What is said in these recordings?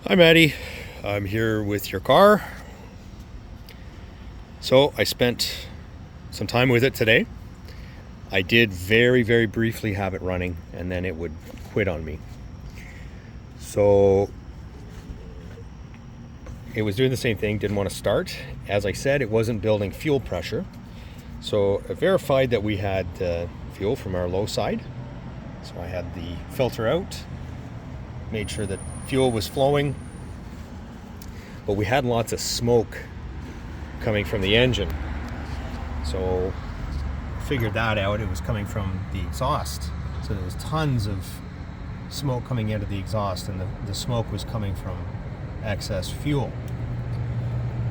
Hi Maddie, I'm here with your car. So I spent some time with it today. I did very briefly have it running and then it would quit on me. So it was doing the same thing, didn't want to start. As I said, it wasn't building fuel pressure. So I verified that we had fuel from our low side. So I had the filter out, made sure that fuel was flowing, but we had lots of smoke coming from the engine. So figured that out. It was coming from the exhaust. So there was tons of smoke coming out of the exhaust, and the smoke was coming from excess fuel.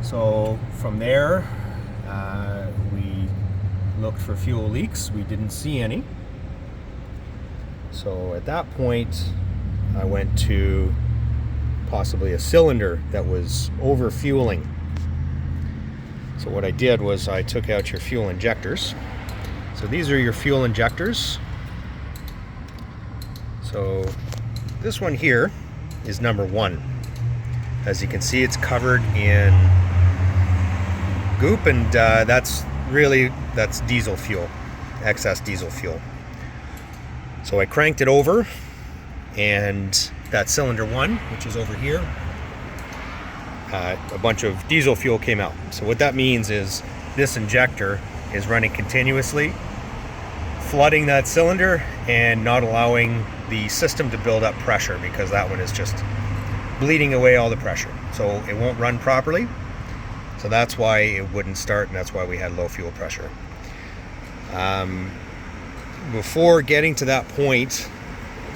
So from there, we looked for fuel leaks. We didn't see any. So at that point, I went to possibly a cylinder that was over fueling. So what I did was I took out your fuel injectors. So these are your fuel injectors. So this one here is number 1. As you can see, it's covered in goop, and that's diesel fuel, excess diesel fuel. So I cranked it over, and that cylinder 1, which is over here, a bunch of diesel fuel came out. So what that means is this injector is running continuously, flooding that cylinder and not allowing the system to build up pressure, because that one is just bleeding away all the pressure. So it won't run properly. So that's why it wouldn't start, and that's why we had low fuel pressure. Before getting to that point,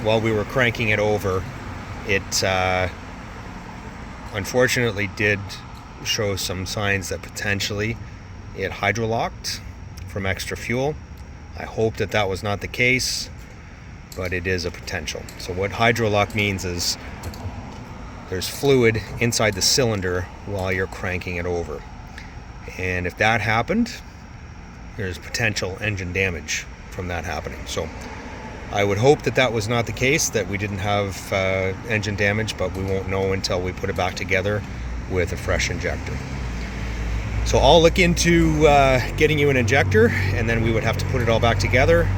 while we were cranking it over, it unfortunately did show some signs that potentially it hydrolocked from extra fuel. I hope that that was not the case, but it is a potential. So what hydrolock means is there's fluid inside the cylinder while you're cranking it over. And if that happened, there's potential engine damage from that happening. So I would hope that that was not the case, that we didn't have engine damage, but we won't know until we put it back together with a fresh injector. So I'll look into getting you an injector, and then we would have to put it all back together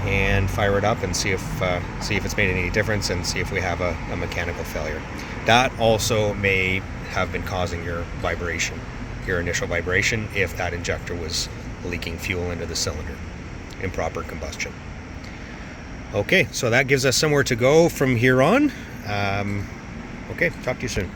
and fire it up and see if it's made any difference, and see if we have a mechanical failure. That also may have been causing your vibration, your initial vibration, if that injector was leaking fuel into the cylinder, improper combustion. Okay, so that gives us somewhere to go from here on. Okay, talk to you soon.